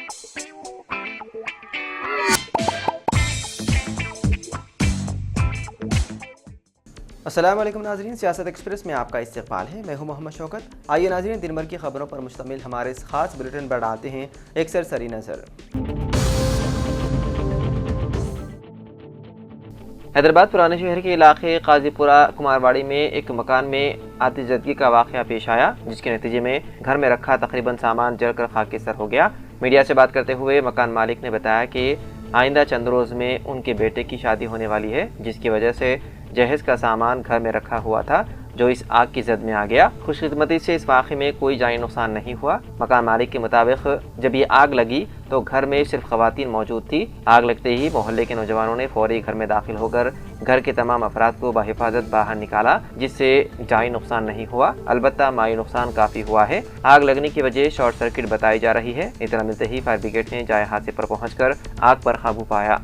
अस्सलाम वालेकुम नाज़रीन, सियासत एक्सप्रेस में आपका इस्तकबाल है। मैं हूं मोहम्मद शौकत। आइए नाज़रीन, दिन भर की खबरों पर मुश्तमिल हमारे इस खास बुलेटिन पर डालते हैं एक सरसरी नज़र। हैदराबाद पुराने शहर के इलाके काजीपुरा कुमारवाड़ी में एक मकान में आतिशज़दगी का वाक़या पेश आया, जिसके नतीजे में घर में रखा तकरीबन सामान जलकर खाकिसर हो गया। मीडिया से बात करते हुए मकान मालिक ने बताया कि आइंदा चंद रोज़ में उनके बेटे की शादी होने वाली है, जिसकी वजह से जहेज़ का सामान घर में रखा हुआ था जो इस आग की जद में आ गया। खुशकिस्मती से इस वाक़े में कोई जानी नुकसान नहीं हुआ। मकान मालिक के मुताबिक जब ये आग लगी तो घर में सिर्फ ख़वातीन मौजूद थी। आग लगते ही मोहल्ले के नौजवानों ने फौरी घर में दाखिल होकर घर के तमाम अफराद को बाहिफाजत बाहर निकाला, जिससे जानी नुकसान नहीं हुआ। अलबत्ता माली नुकसान काफ़ी हुआ है। आग लगने की वजह शॉर्ट सर्किट बताई जा रही है। इतना मिलते ही फायर ब्रिगेड ने जाए हादसे पर पहुँचकर आग पर काबू पाया।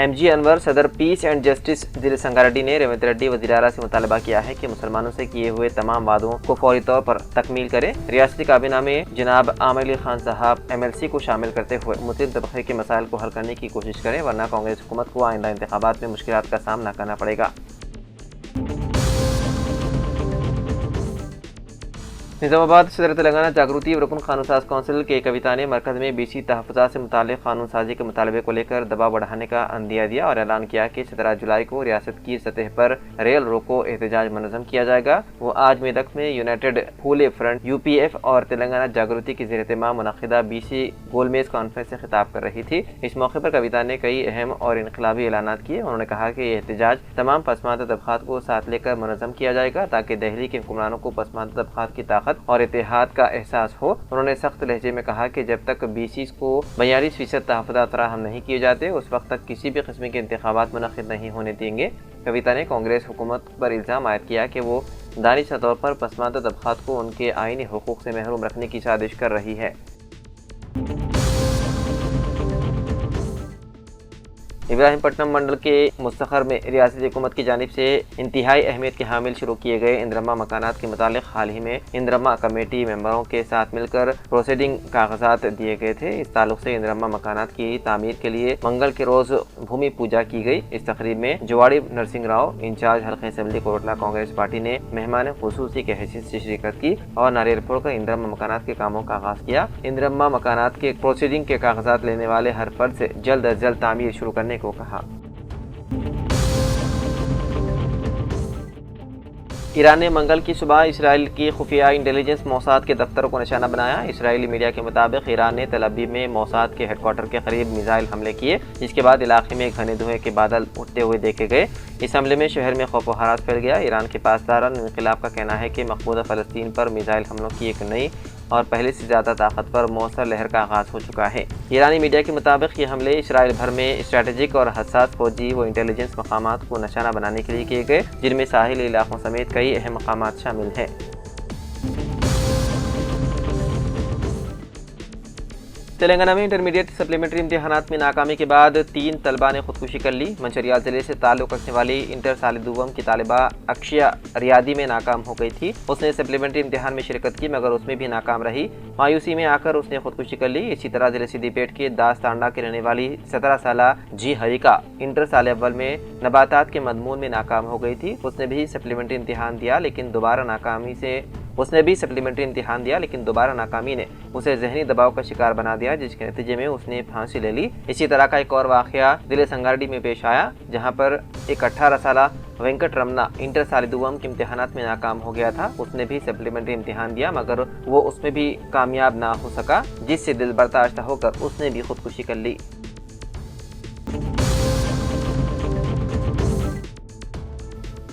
MG अनवर सदर पीस एंड जस्टिस जिले संगारेड्डी ने रेवंत रेड्डी वज़ीर-ए-आला से मुतालबा किया है कि मुसलमानों से किए हुए तमाम वादों को फौरी तौर पर तकमील करें। रियासती काबीना में जनाब आमिर अली खान साहब MLC को शामिल करते हुए मुस्लिम तबके के मसाइल को हल करने की कोशिश करें, वरना कांग्रेस हुकूमत को आइंदा इंतखाबात में मुश्किलात का सामना करना पड़ेगा। निज़ामाबाद सदर तेलंगाना जागृति रुकन कानून साज कौंसिल के कविता ने मरकज़ में BC तहफ़्फ़ुज़ात से मुताल्लिक़ कानून साजी के मुतालबे को लेकर दबाव बढ़ाने का अंदिया दिया और ऐलान किया कि 17 जुलाई को रियासत की सतह पर रेल रोको एहतजाज मनज़म किया जाएगा। वो आज मेदक में यूनाइटेड फूले फ्रंट UPF और तेलंगाना जागृति की ज़ेर-ए-इत्तिमाम मुनक़िदा BC गोलमेज़ कॉन्फ्रेंस से खिताब कर रही थी। इस मौके पर कविता ने कई अहम और इनकलाबी ऐलानात किए। उन्होंने कहा कि ये एहतजाज तमाम पसमानदा तबक़ात को साथ लेकर मनज़म किया जाएगा ताकि दिल्ली के हुक्मरानों को पसमानदा तबक़ात की ताकत और इत्तेहाद का एहसास हो। उन्होंने सख्त लहजे में कहा कि जब तक BCs को 42% तहफ़्फ़ुज़ात फराहम नहीं किए जाते उस वक्त तक किसी भी किस्म के इंतखाबात मुनक़िद नहीं होने देंगे। कविता ने कांग्रेस हुकूमत पर इल्ज़ाम आयद किया कि वो दानिशा तौर पर पसमानदा तबक़ात को उनके आईनी हुकूक से महरूम रखने की साजिश कर रही है। इब्राहिमपट्टनम मंडल के मुस्तखर में रियासती हुकूमत की जानिब से इंतहाई अहमियत के हामिल शुरू किए गए इंद्रमा मकानात के मुतालिक हाल ही में इंद्रमा कमेटी मेंबरों के साथ मिलकर प्रोसीडिंग कागजात दिए गए थे। इस ताल्लुक से इंद्रमा मकानात की तामीर के लिए मंगल के रोज़ भूमि पूजा की गई। इस तकरीब में जुवाड़ी नरसिंह राव इंचार्ज हल्का असम्बली कोटला कांग्रेस पार्टी ने मेहमान खुसूसी के हैसियत से शिरकत की और नारियल फोड़कर इंद्रमा मकानात के कामों का आगाज किया। इंद्रमा मकानात के प्रोसीडिंग के कागजात लेने वाले हर फर्द से जल्द अज जल्द तामीर शुरू करने को कहा। ईरान ने मंगल की सुबह इसराइल की खुफिया इंटेलिजेंस मोसाद के दफ्तर को निशाना बनाया। इसराइली मीडिया के मुताबिक ईरान ने तल अवीव में मोसाद के हेडक्वार्टर के करीब मिसाइल हमले किए, जिसके बाद इलाके में घने धुएं के बादल उठते हुए देखे गए। इस हमले में शहर में खौफ व हरास फैल गया। ईरान के पासदारान इनक़िलाब का कहना है कि मकबूजा फ़लस्तीन पर मिसाइल हमलों की एक नई और पहले से ज़्यादा ताकतवर मौसर लहर का आगाज़ हो चुका है। ईरानी मीडिया के मुताबिक ये हमले इसराइल भर में स्ट्रैटेजिक और हसास फौजी व इंटेलिजेंस मकामात को निशाना बनाने के लिए किए गए, जिनमें साहिली इलाकों समेत कई अहम मकामात शामिल हैं। तेलंगाना में इंटरमीडिएट सप्लीमेंट्री इम्तिहानात में नाकामी के बाद 3 तलबा ने खुदकुशी कर ली। मंचिरियाल जिले से ताल्लुक़ रखने वाली इंटर साल दुवम की तालिबा अक्षया रियादी में नाकाम हो गई थी। उसने सप्लीमेंट्री इम्तिहान में शिरकत की मगर उसमें भी नाकाम रही। मायूसी में आकर उसने खुदकुशी कर ली। इसी तरह जिले सिद्दीपेट के दास तांडा के रहने वाली 17 साला जी हरिका इंटर साल अव्वल में नबातात के मजमून में नाकाम हो गई थी। उसने भी सप्लीमेंट्री इम्तिहान दिया लेकिन दोबारा नाकामी ने उसे जहनी दबाव का शिकार बना दिया, जिसके नतीजे में उसने फांसी ले ली। इसी तरह का एक और वाक़या जिले संगारेड्डी में पेश आया, जहां पर एक 18 साला वेंकट रमना इंटर साल दुवम के इम्तिहानात में नाकाम हो गया था। उसने भी सप्लीमेंट्री इम्तिहान दिया मगर वो उसमें भी कामयाब ना हो सका, जिससे दिल बर्दाश्त होकर उसने भी खुदकुशी कर ली।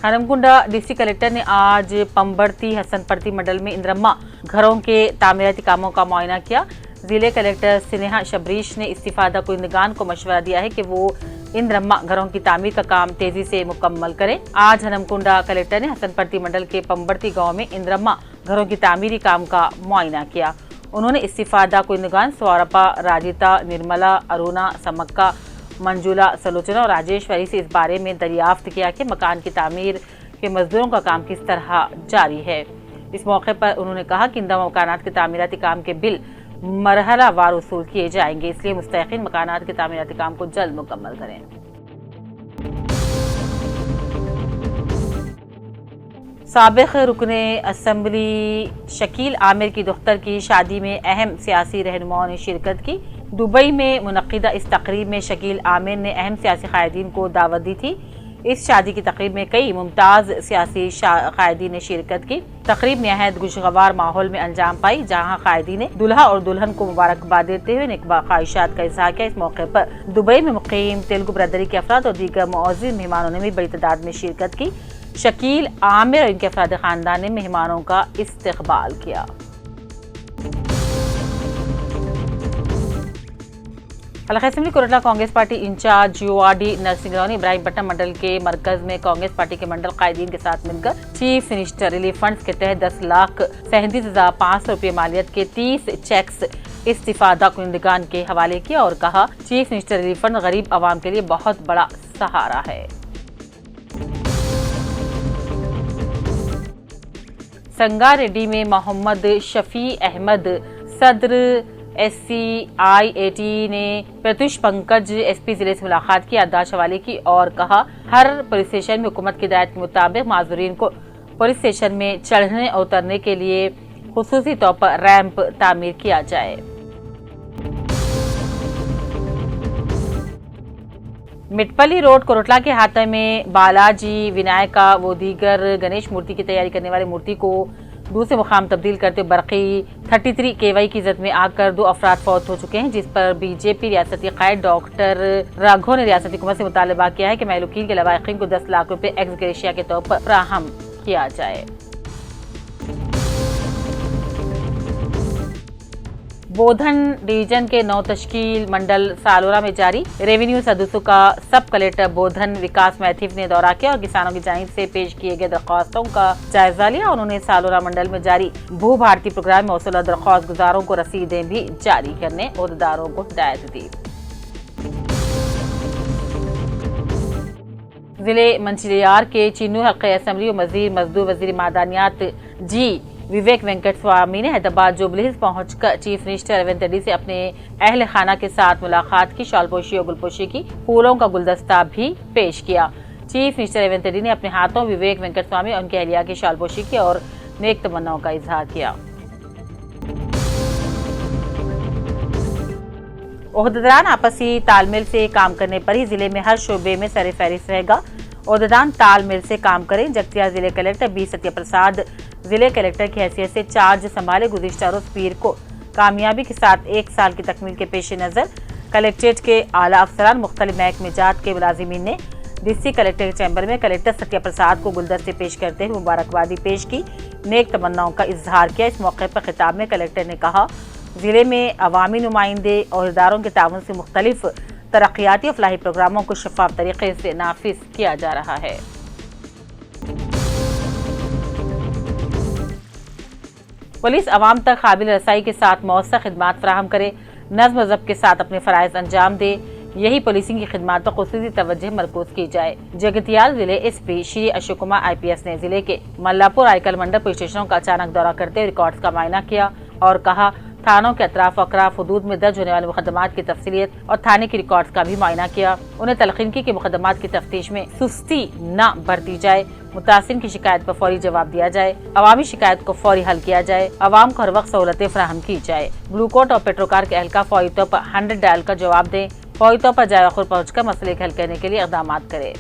हनमकुंडा डिस्ट्रिक्ट कलेक्टर ने आज पंबड़ती हसनपट्टी मंडल में इंद्रम्मा घरों के तामीराती कामों का मुआयना किया। जिले कलेक्टर स्नेहा शबरीश ने इस्तीफादा कुंदगान को मशवरा दिया है कि वो इंद्रम्मा घरों की तामीर का काम तेजी से मुकम्मल करें। आज हनमकुंडा कलेक्टर ने हसनपट्टी मंडल के पंबड़ती गांव में इंद्रम्मा घरों की तामीरी काम का मुआयना किया। उन्होंने इस्तीफादा कुंदगान, स्वारपा, राजिता, निर्मला, अरुणा, समक्का, मंजुला, सलोचना और राजेश्वरी से इस बारे में दरियाफ्त किया कि मकान की तामीर के मजदूरों का काम किस तरह जारी है। इस मौके पर उन्होंने कहा कि इंदमा मकानात के तामीराती काम के बिल मरहलावार वसूल किए जाएंगे, इसलिए मुस्तहिक़ीन मकानात के तामीराती काम को जल्द मुकम्मल करें। साबिक़ रुकने असम्बली शकील आमिर की दुख्तर की शादी में अहम सियासी रहनुमाओं ने शिरकत की। दुबई में मुनक़िदा इस तकरीब में शकील आमिर ने अहम सियासी क़ायदीन को दावत दी थी। इस शादी की तकरीब में कई मुमताज़ सियासी क़ायदीन ने शिरकत की। तकरीब नहायत खुशगवार माहौल में अंजाम पाई, जहाँ क़ायदीन ने दुल्हा और दुल्हन को मुबारकबाद देते हुए नेक ख्वाहिशात का इज़हार किया। इस मौके पर दुबई में मुक़ीम तेलुगु बरदरी के अफराद और दीगर मुअज़्ज़िज़ मेहमानों ने भी बड़ी तादाद में शिरकत की। शकील आमिर और इनके अफराद ख़ानदान ने मेहमानों का इस्तक़बाल किया। हल्का assembly Korutla Congress party in charge URD Narasimha Rao ने इब्राहिमपट्टनम मंडल के मरकज में कांग्रेस पार्टी के मंडल कायदीन के साथ मिलकर चीफ मिनिस्टर रिलीफ फंड के तहत 10,37,500 रुपये मालियत के 30 चेक्स इस्तिफादा कुनिंदगान के हवाले किया और कहा, चीफ मिनिस्टर रिलीफ फंड गरीब आवाम के लिए बहुत बड़ा सहारा है। संगारेड्डी में मोहम्मद शफी अहमद सदर SCIAT ने प्रत्युष पंकज SP जिले से मुलाकात की, याददाश्त हवाले की और कहा, हर पुलिस स्टेशन में हुकूमत की हिदायत के मुताबिक माजूरीन को पुलिस स्टेशन में चढ़ने और उतरने के लिए खुसूसी तौर पर रैंप तामीर किया जाए। मिटपल्ली रोड कोरटला के हाथा में बालाजी विनायका व दीगर गणेश मूर्ति की तैयारी करने वाली मूर्ति को दूसरे मुकाम तब्दील करते बरकी 33 KY की इज्जत में आकर 2 अफराद फौत हो चुके हैं, जिस पर बीजेपी रियासती कायद डॉक्टर राघव ने रियासती हुकूमत से मुतालबा किया है कि महलूकीन के लवाहिकीन को 10 लाख रुपए एक्स ग्रेशिया के तौर पर फराहम किया जाए। बोधन डिवीजन के 9 तश्कील मंडल सालोरा में जारी रेवेन्यू सदस्यों का सब कलेक्टर बोधन विकास मैथिव ने दौरा किया और किसानों की जानिब से पेश किए गए दरख्वास्तों का जायजा लिया। उन्होंने सालोरा मंडल में जारी भू भारती प्रोग्राम में मौसूला दरख्वास्त गुजारों को रसीदें भी जारी करने अहदेदारों को हिदायत दी। जिले मंचिलियार के चिन्नू हल्के असेंबली मजदूर वजीर मादानियात जी विवेक वेंकट स्वामी ने हैदराबाद जुबली पहुंचकर चीफ मिनिस्टर रेवंत रेड्डी से अपने अहल खाना के साथ मुलाकात की, शॉलपोशी और गुलपोशी की फूलों का गुलदस्ता भी पेश किया। चीफ मिनिस्टर रेवंत रेड्डी ने अपने हाथों विवेक वेंकट स्वामी और उनकी अहलिया की शॉलपोशी की और नेक तमन्नाओं का इजहार किया। ओहदेदार आपसी तालमेल से काम करने पर ही जिले में हर शोबे में सरफहरिस्त रहेगा। ओहदेदार तालमेल से काम करें। जगतिया जिले कलेक्टर बी सत्य प्रसाद जिले कलेक्टर की हैसियत से चार्ज संभाले। गुज़िश्ता रोज पीर को कामयाबी के साथ 1 साल की तकमील के पेश नज़र कलेक्ट्रेट के आला अफसरान मुख्तलिफ महकमेजात के मुलाजिमीन ने डिस्ट्रिक्ट कलेक्टर के चैम्बर में कलेक्टर सत्य प्रसाद को गुलदस्ते पेश करते हुए मुबारकबादी पेश की, नेक तमन्नाओं का इजहार किया। इस मौके पर खिताब में कलेक्टर ने कहा, जिले में अवामी नुमाइंदे और इदारों के ताउन से मुख्तलिफ तरक्याती और फलाही प्रोग्रामों को शफाफ तरीके से नाफिज किया जा रहा है। पुलिस अवाम तक काबिल रसाई के साथ मौसर खिदमात फराहम करे, नज़्म ज़ब्त के साथ अपने फ़राइज़ अंजाम दे, यही पुलिसिंग की खिदमात पर खुसूसी तवज्जो मरकूज की जाए। जगतियाल जिले SP श्री अशोक कुमार IPS ने जिले के मल्लापुर आयकल मंडल पुलिस स्टेशनों का अचानक दौरा करते हुए रिकॉर्ड्स का मायना किया और कहा, थानों के अतराफ अकराफ हदूद में दर्ज होने वाले मुकदमात की तफसीलियत और थाने की रिकॉर्ड्स का भी मायना किया। उन्हें तलकीन की कि मुकदमात की तफ्तीश में सुस्ती न बरती जाए, मुतासिन की शिकायत पर फौरी जवाब दिया जाए, अवामी शिकायत को फौरी हल किया जाए, अवाम को हर वक्त सहूलतें फराहम की जाए। ग्लूकोट और पेट्रोकार के एहलकार फौरी तौर पर 100 डायल का जवाब दें, फौरी तौर पर जायखुर पहुँचकर मसले के हल करने के लिए इक़दाम करें।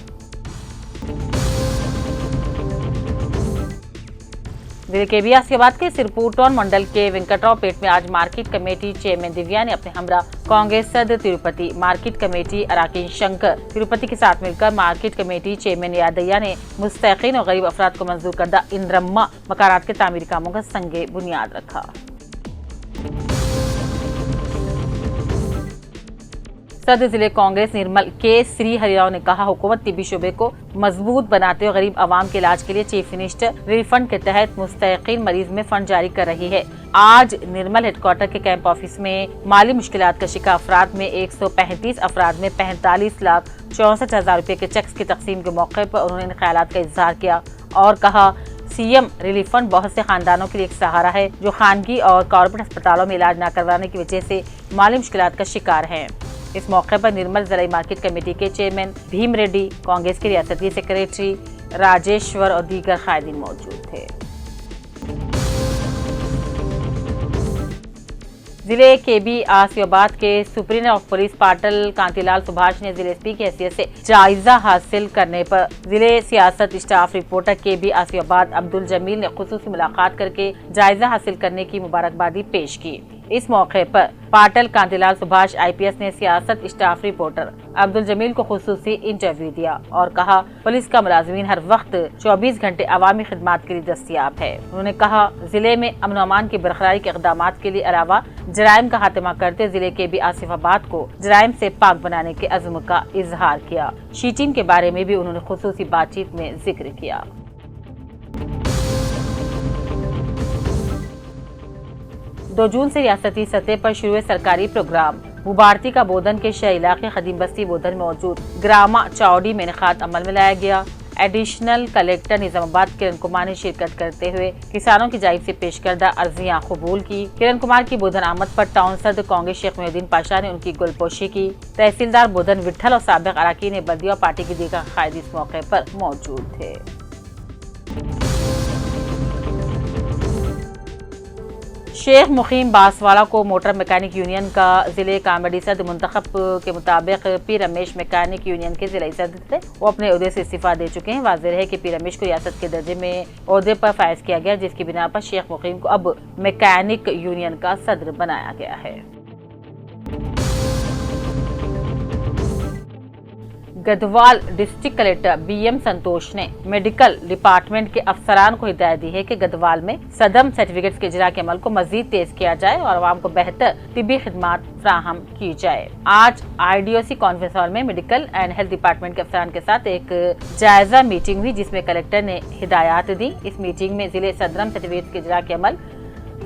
जिले के बियास के बाद के सिरपुर टाउन मंडल के वेंकटराव पेट में आज मार्केट कमेटी चेयरमैन दिव्या ने अपने हमरा कांग्रेस सदर तिरुपति मार्केट कमेटी अराकीन शंकर तिरुपति के साथ मिलकर मार्केट कमेटी चेयरमैन यादయ్య ने मुस्तहिकीन और गरीब अफराद को मंजूर करदा इंद्रम्मा मकानात के तामीरी कामों का संगे बुनियाद रखा। सदर जिले कांग्रेस निर्मल के श्री हरिराव ने कहा, हुकूमत तिब्बी शोबे को मजबूत बनाते हुए गरीब आवाम के इलाज के लिए चीफ मिनिस्टर रिलीफ फंड के तहत मुस्तहिकीन मरीज में फंड जारी कर रही है। आज निर्मल हेडक्वार्टर के कैंप ऑफिस में माली मुश्किलात का शिकार अफराद में 135 अफराद में 45,64,000 रुपए के चेक्स की तकसीम के मौके पर उन्होंने इन ख्यालात का इजहार किया और कहा, सीएम रिलीफ फंड बहुत से खानदानों के लिए एक सहारा है जो खानगी और कॉर्पोरेट अस्पतालों में इलाज न करवाने की वजह से माली मुश्किलात का शिकार हैं। इस मौके पर निर्मल ज़िला मार्केट कमेटी के चेयरमैन भीम रेड्डी, कांग्रेस के रियासती सेक्रेटरी राजेश्वर और दीगर कायदीन मौजूद थे। जिले केबी आसियाबाद के superintendent of police Patil Kantilal Subhash ने जिले एसपी की हैसियत से जायजा हासिल करने पर जिले सियासत स्टाफ रिपोर्टर केबी आसियाबाद अब्दुल जमील ने खुसूसी मुलाकात करके जायजा हासिल करने की मुबारकबादी पेश की। इस मौके पर पाटिल कांतिलाल सुभाष आईपीएस ने सियासत स्टाफ रिपोर्टर अब्दुल जमील को खुसूसी इंटरव्यू दिया और कहा पुलिस का मुलाजिमीन हर वक्त 24 घंटे अवामी खिदमात के लिए दस्तयाब है। उन्होंने कहा जिले में अमन अमान की बरकरारी के इक़दामात के लिए अलावा जराइम का खात्मा करते जिले के भी आसिफाबाद को जराइम से पाक बनाने के अज़्म का इजहार किया। शी टीम के बारे में भी उन्होंने खुसूसी बातचीत में जिक्र किया। दो जून से रियासती सतह पर शुरू हुए सरकारी प्रोग्राम मुबारती का बोधन के शहरी इलाके खदीम बस्ती बोधन में मौजूद ग्रामा चौड़ी में इनेकाद अमल में लाया गया। एडिशनल कलेक्टर निजामाबाद किरण कुमार ने शिरकत करते हुए किसानों की जानिब से पेश करदा अर्जियां कबूल की। किरण कुमार की बोधन आमद पर टाउन सदर कांग्रेस शेख मोहिउद्दीन पाशा ने उनकी गुलपोशी की। तहसीलदार बोधन विठल और साबिक अराकीन ने बल्दिया पार्टी के दीगर कायदी इस मौके पर मौजूद थे। शेख मुकीम बांसवाड़ा को मोटर मैकेनिक यूनियन का जिले कामेडी सदर मुंतखब के मुताबिक पी रमेश मैकेनिक यूनियन के जिला सदर थे। वो अपने ओहदे से इस्तीफा दे चुके हैं। वाज़ेह है कि पी रमेश को रियासत के दर्जे में ओहदे पर फायज किया गया, जिसकी बिना पर शेख मुकीम को अब मैकेनिक यूनियन का सदर बनाया गया है। गढ़वाल डिस्ट्रिक्ट कलेक्टर बीएम संतोष ने मेडिकल डिपार्टमेंट के अफसरान को हिदायत दी है कि गढ़वाल में सदम सर्टिफिकेट्स के इजरा के अमल को मजीद तेज किया जाए और आवाम को बेहतर तिब्बी खिदमात फ्राहम की जाए। आज IDOC कॉन्फ्रेंस हॉल में मेडिकल एंड हेल्थ डिपार्टमेंट के अफसरान के साथ एक जायजा मीटिंग हुई, जिसमें कलेक्टर ने हिदायत दी। इस मीटिंग में जिले सदरम सर्टिफिकेट के इजरा के अमल,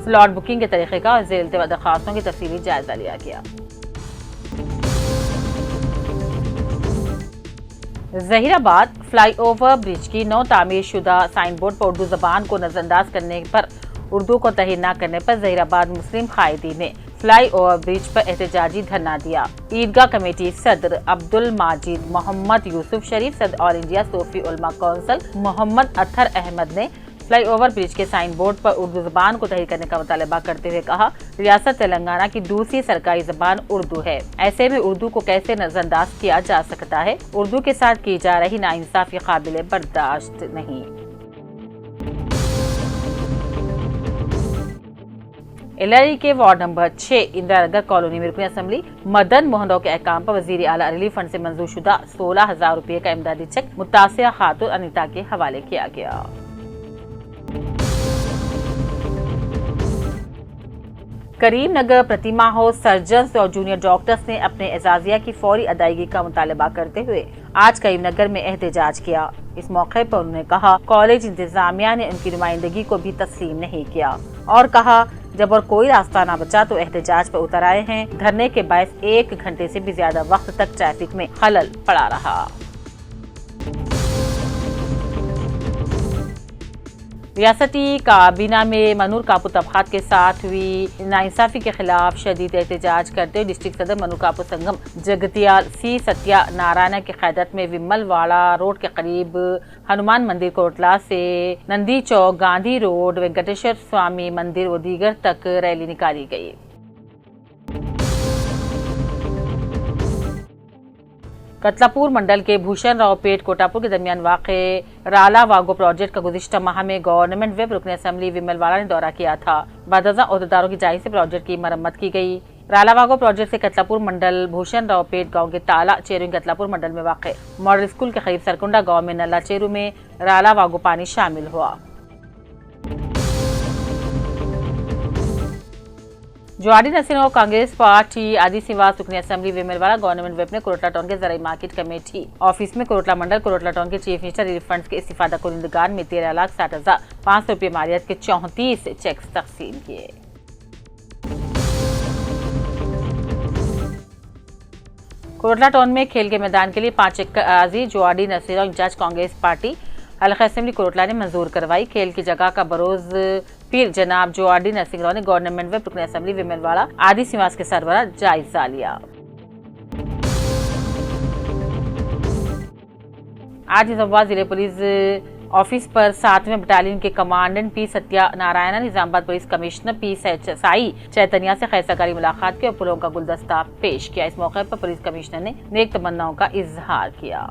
स्लॉट बुकिंग के तरीके का और ज़ेर इल्तिवा दरख्वास्तों की तफसीली जायजा लिया गया। जहीराबाद फ्लाईओवर ब्रिज की नौ तामीर शुदा साइन बोर्ड पर उर्दू जबान को नजरअंदाज करने पर उर्दू को तहरीर न करने पर जहीराबाद मुस्लिम कायदी ने फ्लाईओवर ब्रिज पर एहतजाजी धरना दिया। ईदगाह कमेटी सदर अब्दुल माजिद मोहम्मद यूसुफ शरीफ, सदर ऑल इंडिया सूफी उलमा कौंसिल मोहम्मद अत्तर अहमद ने फ्लाईओवर ब्रिज के साइन बोर्ड पर उर्दू जबान को तहरीर करने का मुतालबा करते हुए कहा रियासत तेलंगाना की दूसरी सरकारी जबान उर्दू है, ऐसे में उर्दू को कैसे नजरअंदाज किया जा सकता है। उर्दू के साथ की जा रही नाइंसाफी काबिल बर्दाश्त नहीं। एलआरई के ward number 6 Indira Nagar colony में रुकन असेंबली मदन मोहन राव के अहकाम पर वजीर आला रिलीफ फंड से मंजूर शुदा 16,000 रुपये का इमदादी चेक मुतासिरा खातून अनिता के हवाले किया गया। करीमनगर प्रतिमा हाउस सर्जन्स और जूनियर डॉक्टर्स ने अपने एजाजिया की फौरी अदायगी का मुतालबा करते हुए आज करीमनगर में एहतजाज किया। इस मौके पर उन्होंने कहा कॉलेज इंतजामिया ने उनकी नुमाइंदगी को भी तस्लीम नहीं किया और कहा जब और कोई रास्ता न बचा तो एहतजाज पर उतर आए हैं। धरने के बायस 1 घंटे से भी ज्यादा वक्त तक ट्रैफिक में खलल पड़ा रहा। रियासती काबीना में मनूर कापू तबकात के साथ हुई नाइंसाफी के खिलाफ शदीद एहतजाज करते हुए डिस्ट्रिक्ट सदर मनूर कापू संगम जगतियाल सी सत्या नारायण की क़यादत में विमलवाड़ा रोड के करीब हनुमान मंदिर कोटला से नंदी चौक, गांधी रोड, वेंकटेश्वर स्वामी मंदिर व दीगर तक रैली निकाली गई। कतलापुर मंडल के भूषण राव पेट कोटापुर के दरमियान वाक़े राला वागो प्रोजेक्ट का गुज़िश्ता माह में गवर्नमेंट वेब रुकन असेंबली विमलवाड़ा ने दौरा किया था। बादजा अहदेदारों की जानिब से प्रोजेक्ट की मरम्मत की गई। राला वागो प्रोजेक्ट से कतलापुर मंडल भूषण राव पेट गाँव के ताला चेरू कतलापुर मंडल में वाक़े मॉडल स्कूल के करीब सरकुंडा गाँव में नल्ला चेरू में राला वागो पानी शामिल हुआ। जवाड़ी नसीर और कांग्रेस पार्टी आदिवासी रुकन असेंबली विमलवाड़ा गवर्नमेंट वेब ने कोटला टाउन के जराई मार्केट कमेटी ऑफिस में कोटला मंडल कोटला टाउन के चीफ मिनिस्टर रिलीफ फंड के इस्तीफादा कुनिंदगार में 13,60,500 रुपये मालियत के 34 चेक्स तकसीम किए। कोटला टाउन में खेल के मैदान के लिए 5 चेक का आजी जवाड़ी नसीर और इंचार्ज कांग्रेस पार्टी हल्का असेंबली कोटला ने मंजूर करवाई। खेल की जगह का बरोज पीर जनाब जो आर डी नरसिंह राव ने गवर्नमेंट व रुकन असेंबली विमलवाड़ा आदि निवास के सरबराह जायजा लिया। आज निजामाबाद जिले पुलिस ऑफिस पर 7वें बटालियन के commandant P Satya Narayan, Nizamabad police commissioner P Sai Chaitanya से खैरसगारी मुलाकात की और फूलों का गुलदस्ता पेश किया। इस मौके पर पुलिस कमिश्नर ने नेक तमन्नाओं का इजहार किया।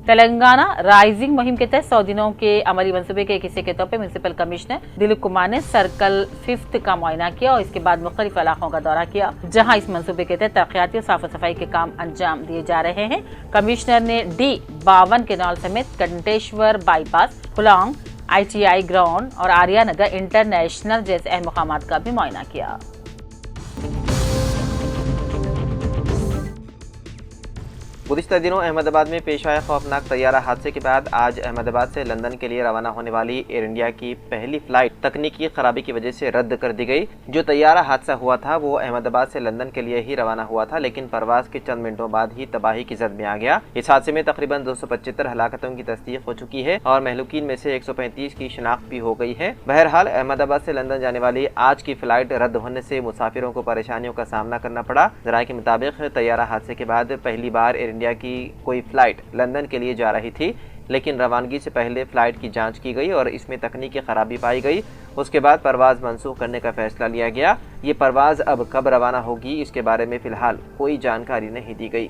तेलंगाना राइजिंग मुहिम के तहत 100 दिनों के अमली मंसूबे के एक हिस्से के तौर पर म्युनिसिपल कमिश्नर दिलीप कुमार ने सर्कल 5th का मुआयना किया और इसके बाद मुख्तलिफ इलाकों का दौरा किया, जहां इस मंसूबे के तहत तरक्याती और साफ सफाई के काम अंजाम दिए जा रहे हैं। कमिश्नर ने D52 केनाल समेत कंटेश्वर बाईपास, खुलांग, ITI ग्राउंड और आर्या नगर इंटरनेशनल जैसे अहम मकामात का भी मुआयना किया। गुज़िश्ता दिनों अहमदाबाद में पेश आए खौफनाक तैयारा हादसे के बाद आज अहमदाबाद से लंदन के लिए रवाना होने वाली एयर इंडिया की पहली फ्लाइट तकनीकी खराबी की वजह से रद्द कर दी गई। जो तैयारा हादसा हुआ था वो अहमदाबाद से लंदन के लिए ही रवाना हुआ था, लेकिन परवाज के चंद मिनटों बाद ही तबाही की जद में आ गया। इस हादसे में तकरीबन 275 हलाकतों की तस्दीक हो चुकी है और महलूकीन में से 135 की शिनाख्त भी हो गई है। बहरहाल अहमदाबाद से लंदन जाने वाली आज की फ्लाइट रद्द होने से मुसाफिरों को परेशानियों का सामना करना पड़ा। जराये के मुताबिक तैयारा हादसे के बाद पहली बार एयर इंडिया की कोई फ्लाइट लंदन के लिए जा रही थी, लेकिन रवानगी से पहले फ्लाइट की जांच की गई और इसमें तकनीकी खराबी पाई गई। उसके बाद परवाज मंसूख करने का फैसला लिया गया। ये परवाज अब कब रवाना होगी इसके बारे में फिलहाल कोई जानकारी नहीं दी गई।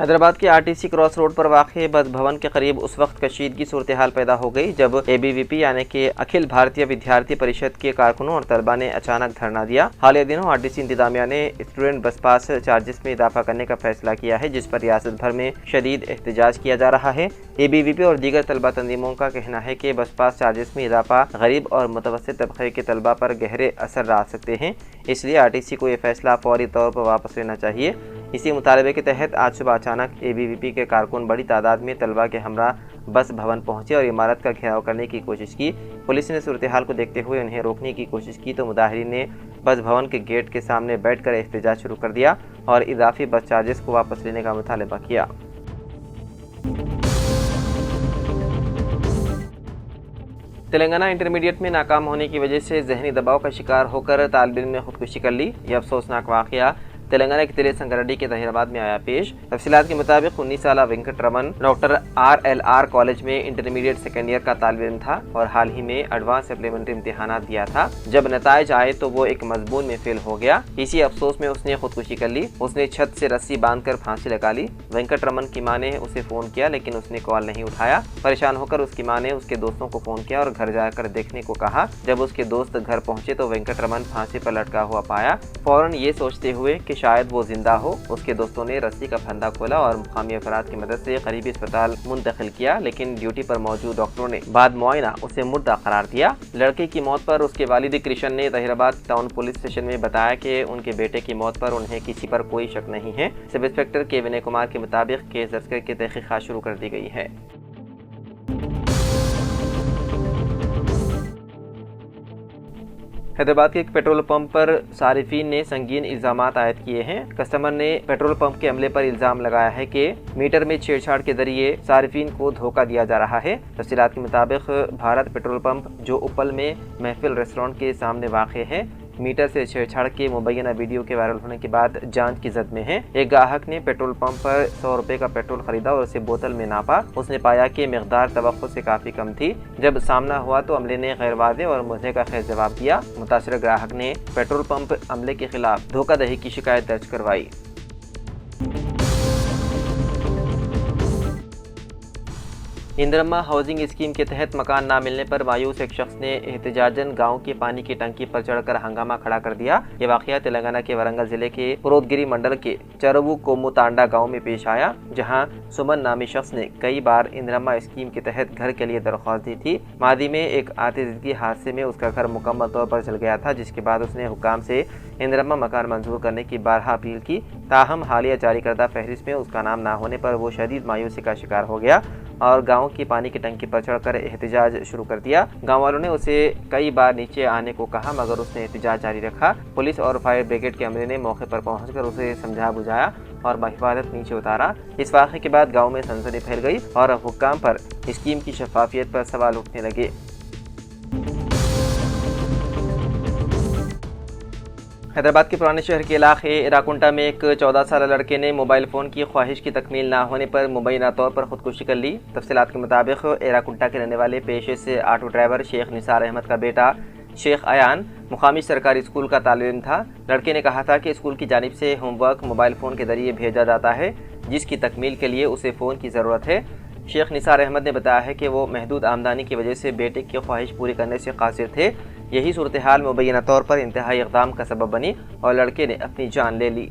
हैदराबाद के RTC क्रॉस रोड पर वाक़ बस भवन के करीब उस वक्त कशीदगी सूरत हाल पैदा हो गई जब ABVP यानी कि अखिल भारतीय विद्यार्थी परिषद के कारकुनों और तलबा ने अचानक धरना दिया। हालिया दिनों RTC इंतजामिया ने स्टूडेंट बस पास चार्जेस में इजाफा करने का फैसला किया है, जिस पर रियासत भर में शदीद एहतजाज किया जा रहा है। ABVP और दीगर तलबा तंजीमों का कहना है कि बस पास चार्जेस में इजाफा गरीब और मुतवस्सित तबके के तलबा पर गहरे असर डाल सकते हैं, इसलिए RTC को यह फैसला फौरी तौर पर वापस लेना चाहिए। इसी मुतालबे के तहत आज सुबह अचानक ABVP के कारकुन बड़ी तादाद में तलबा के हमरा बस भवन पहुंचे और इमारत का घेराव करने की कोशिश की। पुलिस ने सूरत हाल को देखते हुए उन्हें रोकने की कोशिश की तो मुजाहिरीन ने बस भवन के गेट के सामने बैठकर एहतजाज शुरू कर दिया और इजाफी बस चार्जेस को वापस लेने का मुतालबा किया। तेलंगाना इंटरमीडिएट में नाकाम होने की वजह से जहनी दबाव का शिकार होकर तालिब इल्म ने खुदकुशी कर ली। यह अफसोसनाक वाक़या तेलंगाना के जिले संगारेड्डी के तहीराबाद में आया पेश। तफसीलात के मुताबिक 19 साला Venkat Raman doctor RLR college में इंटरमीडिएट सेकेंड ईयर का तालिब इल्म था और हाल ही में एडवांस सप्लीमेंट्री इम्तिहानात दिया था। जब नताइज आए तो वो एक मजमून में फेल हो गया। इसी अफसोस में उसने खुदकुशी कर ली। उसने छत से रस्सी बांधकर फांसी लगा ली। वेंकट रमन की मां ने उसे फोन किया लेकिन उसने कॉल नहीं उठाया। परेशान होकर उसकी मां ने उसके दोस्तों को फोन किया और घर जाकर देखने को कहा। जब उसके दोस्त घर पहुंचे तो वेंकट रमन फांसी पर लटका हुआ पाया। फौरन ये सोचते हुए कि शायद वो जिंदा हो, उसके दोस्तों ने रस्सी का फंदा खोला और मुकामी अफराद की मदद से करीबी अस्पताल मुंतकिल किया, लेकिन ड्यूटी पर मौजूद डॉक्टरों ने बाद मुआयना उसे मुर्दा करार दिया। लड़के की मौत पर उसके वालिद कृष्ण ने तहीराबाद टाउन पुलिस स्टेशन में बताया कि उनके बेटे की मौत पर उन्हें किसी पर कोई शक नहीं है। सब इंस्पेक्टर के विनय कुमार के मुताबिक केस दर्ज करके तहकीकात शुरू कर दी गई है। हैदराबाद के एक पेट्रोल पंप पर सारिफीन ने संगीन इल्जामात आयद किए हैं। कस्टमर ने पेट्रोल पंप के अमले पर इल्जाम लगाया है कि मीटर में छेड़छाड़ के जरिए सारिफीन को धोखा दिया जा रहा है। तफसीलात के मुताबिक भारत पेट्रोल पंप जो उपल में महफिल रेस्टोरेंट के सामने वाक़ है, मीटर से छेड़छाड़ के मुबैना वीडियो के वायरल होने के बाद जांच की जद में है। एक ग्राहक ने पेट्रोल पंप पर 100 रुपए का पेट्रोल खरीदा और उसे बोतल में नापा। उसने पाया कि मिकदार तवक्को से काफी कम थी। जब सामना हुआ तो अमले ने गैर वाज़ेह और मुझे का खैर जवाब दिया। मुतासर ग्राहक ने पेट्रोल पंप अमले के खिलाफ धोखाधड़ी की शिकायत दर्ज करवाई। इंदिरम्मा हाउसिंग स्कीम के तहत मकान ना मिलने पर मायूस एक शख्स ने एहतजाजन गांव की पानी की टंकी पर चढ़कर हंगामा खड़ा कर दिया। ये वाकया तेलंगाना के वरंगल जिले के पुरोदगिरी मंडल के चरवु कोमुतांडा गांव में पेश आया, जहां सुमन नामी शख्स ने कई बार इंदिरम्मा स्कीम के तहत घर के लिए दरख्वास्त दी थी। मादी में एक आतिशबाजी हादसे में उसका घर मुकम्मल तौर पर जल गया था, जिसके बाद उसने हुक्काम से इंदिरम्मा मकान मंजूर करने की बारहा अपील की। ताहम हालिया जारी करदा फहरिस्त में उसका नाम ना होने पर वो शदीद मायूसी का शिकार हो गया और गांव की पानी की टंकी पर चढ़कर एहतजाज शुरू कर दिया। गांव वालों ने उसे कई बार नीचे आने को कहा मगर उसने एहतजाज जारी रखा। पुलिस और फायर ब्रिगेड के अमले ने मौके पर पहुंचकर उसे समझा बुझाया और बहिफाजत नीचे उतारा। इस वाक़े के बाद गांव में सनसनी फैल गई और हुक्काम पर स्कीम की शफाफियत पर सवाल उठने लगे। हैदराबाद के पुराने शहर के इलाके इराकुंटा में एक 14 साल लड़के ने मोबाइल फ़ोन की ख्वाहिश की तकमील ना होने पर मुबैना तौर पर खुदकुशी कर ली। तफसीलात के मुताबिक इराकुंटा के रहने वाले पेशे से ऑटो ड्राइवर शेख निसार अहमद का बेटा शेख अयान मुकामी सरकारी स्कूल का तालिब इल्म था। लड़के ने कहा था कि स्कूल की जानिब से होमवर्क मोबाइल फ़ोन के जरिए भेजा जाता है जिसकी तकमील के लिए उसे फ़ोन की ज़रूरत है। शेख निसार अहमद ने बताया है कि वो महदूद आमदनी की वजह से बेटे की ख्वाहिश पूरी करने से कासिर थे। यही सूरत हाल मुबैना तौर पर इंतहाई इक़दाम का सबब बनी और लड़के ने अपनी जान ले ली।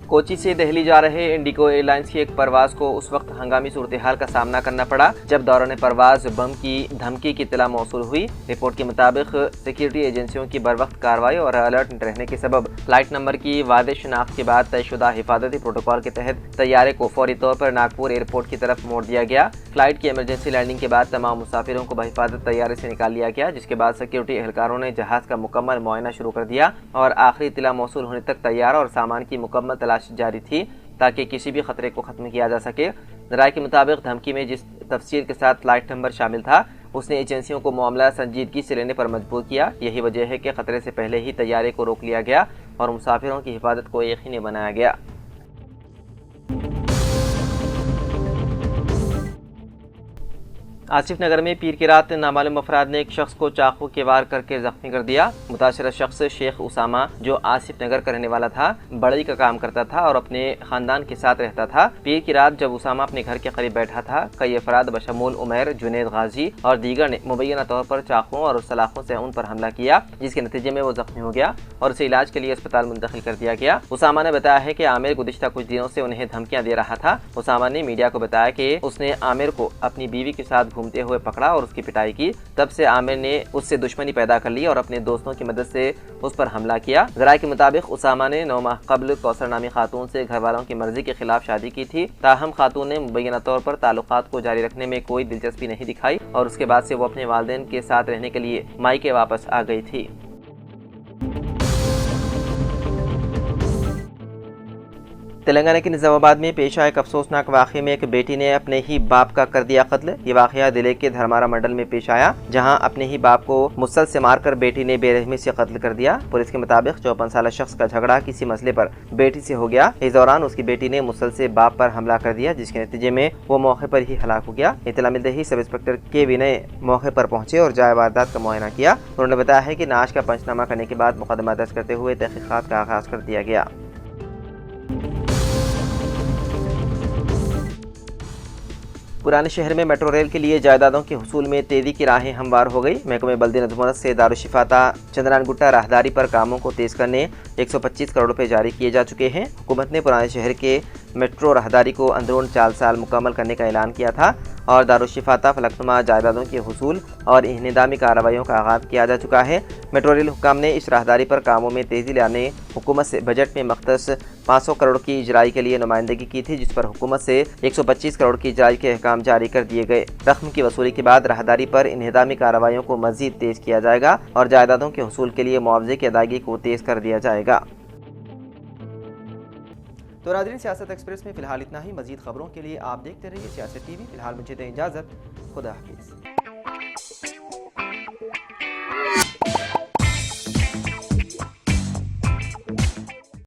कोची से दिल्ली जा रहे इंडिगो एयरलाइंस की एक परवाज को उस वक्त हंगामी सूरत हाल का सामना करना पड़ा जब दौरान परवाज बम की धमकी की इत्तला मौसूल हुई। रिपोर्ट के मुताबिक सिक्योरिटी एजेंसियों की बरवक्त कार्रवाई और अलर्ट रहने के सबब फ्लाइट नंबर की वादे शनाख्त के बाद तयशुदा हिफाजती प्रोटोकॉल के तहत तैयारे को फौरी तौर पर नागपुर एयरपोर्ट की तरफ मोड़ दिया गया। फ्लाइट की इमरजेंसी लैंडिंग के बाद तमाम मुसाफिरों को बहिफाजत तैयारे से निकाल लिया गया, जिसके बाद सिक्योरिटी एहलकारों ने जहाज का मुकम्मल मुआयना शुरू कर दिया और आखिरी इत्तला मौसूल होने तक तैयारा और सामान की मुकम्मल तलाश जारी थी ताकि किसी भी खतरे को खत्म किया जा सके। जराये के मुताबिक धमकी में जिस तफसील के साथ फ्लाइट नंबर शामिल था उसने एजेंसियों को मामला संजीदगी से लेने पर मजबूर किया। यही वजह है कि खतरे से पहले ही तैयारे को रोक लिया गया और मुसाफिरों की हिफाजत को यकीनी बनाया गया। आसिफ नगर में पीर की रात नामालूम अफराद ने एक शख्स को चाकू के वार करके जख्मी कर दिया। मुतासरा शख्स शेख उसामा जो आसिफ नगर का रहने वाला था, बढ़ई का काम करता था और अपने खानदान के साथ रहता था। पीर की रात जब उसामा अपने घर के करीब बैठा था, कई अफराद बशमूल उमैर, जुनैद गाजी और दीगर ने मुबैना तौर पर चाकुओं और सलाखों से उन पर हमला किया, जिसके नतीजे में वो जख्मी हो गया और उसे इलाज के लिए अस्पताल मुंतकिल कर दिया गया। उसामा ने बताया है कि आमिर गुज़िश्ता कुछ दिनों से उन्हें धमकियां दे रहा था। उसामा ने मीडिया को बताया कि उसने आमिर को अपनी बीवी के साथ घूमते हुए पकड़ा और उसकी पिटाई की। तब से आमिर ने उससे दुश्मनी पैदा कर ली और अपने दोस्तों की मदद से उस पर हमला किया। ज़राए के मुताबिक उसामा ने 9 माह कबल कौसर नामी खातून से घर वालों की मर्जी के खिलाफ शादी की थी। ताहम खातून ने मुबैना तौर पर ताल्लुकात को जारी रखने में कोई दिलचस्पी नहीं दिखाई और उसके बाद से वो अपने वालिदैन के साथ रहने के लिए मायके वापस आ गई थी। तेलंगाना के निजामाबाद में पेश आए एक अफसोसनाक वाक़े में एक बेटी ने अपने ही बाप का कर दिया कत्ल। ये वाक़या जिले के धर्मारा मंडल में पेश आया, जहां अपने ही बाप को मुसल से मारकर बेटी ने बेरहमी से कत्ल कर दिया। पुलिस के मुताबिक 54 साल शख्स का झगड़ा किसी मसले पर बेटी से हो गया। इस दौरान उसकी बेटी ने मुसल से बाप पर हमला कर दिया, जिसके नतीजे में वो मौके पर ही हलाक हो गया। इत्तला मिलते ही सब इंस्पेक्टर के विनय मौके पर पहुंचे और जाए वारदात का मुआयना किया। उन्होंने बताया है कि नाश का पंचनामा करने के बाद मुकदमा दर्ज करते हुए तहकीकात का आगाज कर दिया गया। पुराने शहर में मेट्रो रेल के लिए जायदादों के हुसूल में तेजी की राहें हमवार हो गई। महकमे बल्दी नज़्मत से दारुशिफाता चंद्रानगुट्टा राहदारी पर कामों को तेज़ करने 125 करोड़ रुपए जारी किए जा चुके हैं। हुकूमत ने पुराने शहर के मेट्रो राहदारी को अंदरून 4 साल मुकम्मल करने का ऐलान किया था और दारुशिफाता फलकनुमा जायदादों के हुसूल और इहनिदामी कार्रवाइयों का आगाज़ किया जा चुका है। मेट्रो रेल हुक्काम ने इस राहदारी पर कामों में तेज़ी लाने हुकूमत से बजट में मख्तस 500 करोड़ की इजराई के लिए नुमाइंदगी की थी, जिस पर हुकूमत से 125 करोड़ की इजराई के अहकाम जारी कर दिए गए। रकम की वसूली के बाद राहदारी पर इन्हिदामी कार्रवाइयों को मजीद तेज किया जाएगा और जायदादों के हुसूल के लिए मुआवजे की अदायगी को तेज कर दिया जाएगा। तो नाज़रीन, सियासत एक्सप्रेस में फिलहाल इतना ही। मजीद खबरों के लिए आप देखते रहिए सियासत टीवी। फिलहाल मुझे दें इजाज़त। खुदा हाफिज़।